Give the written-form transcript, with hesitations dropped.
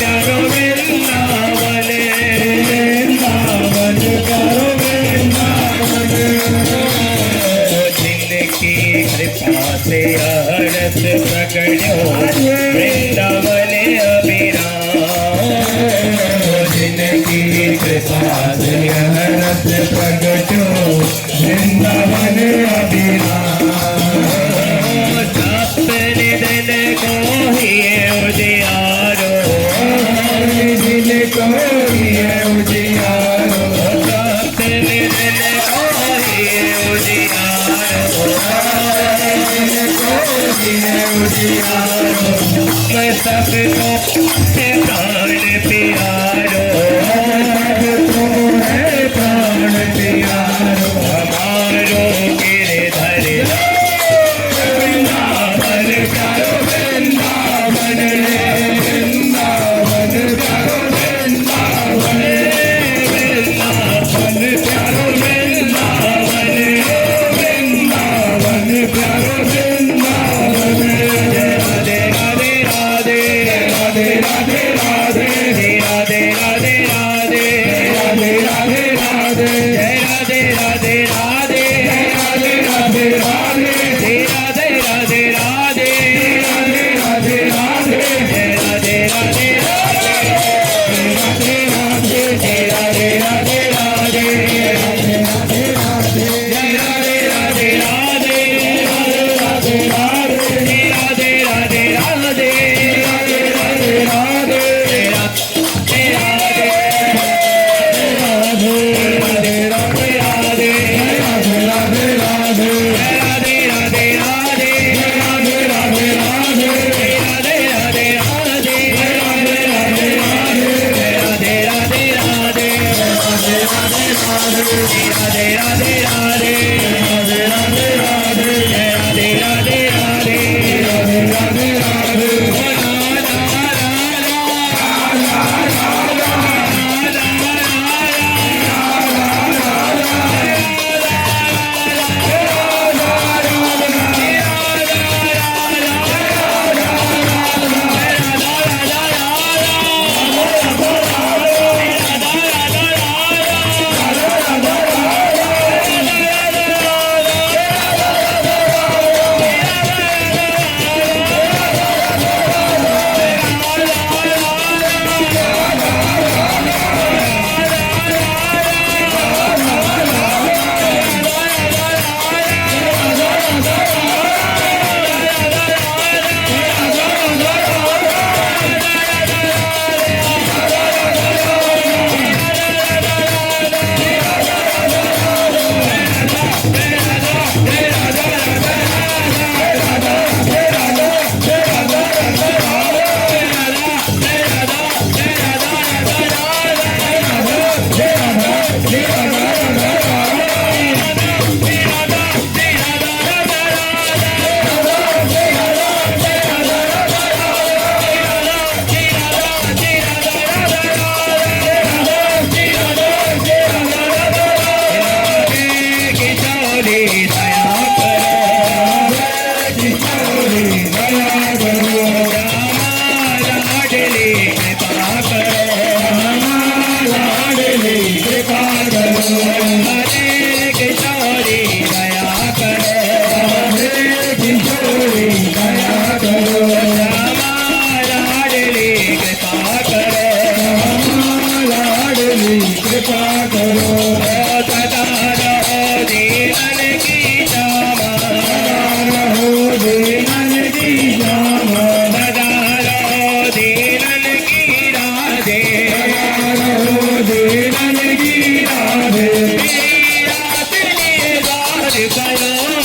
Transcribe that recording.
प्यारो वृंदावन वृंदावन प्यारो वृंदावन जिनकी कृपा से हरस प्रगट्यो वृंदावन अभिराम जिनकी कृपा से हरस प्रगट्यो वृंदावन अभिराम सपने दिन को ही उजियारो दिल को ही उजियारो सपने दिन को ही उजियारो उजियारो मैं सबको प्राण प्यारो है प्राण प्यारो हमारो गिरधर वृंदावन प्यारो वृंदावन वृंदावन प्यारो वृंदावन वृंदावन प्यारो वृंदावन वृंदावन प्यारो वृंदावन राधे राधे राधे राधे राधे राधे राधे राधे राधे राधे राधे राधे जय राधे राधे राधे राधे राधे राधे राधे राधे राधे राधे राधे राधे जय राधे राधे राधे राधे राधे जय राधे राधे राधे राधे राधे राधे जय राधे राधे राधे राधे राधे राधे राधे राधे राधे राधे राधे राधे कृपा करो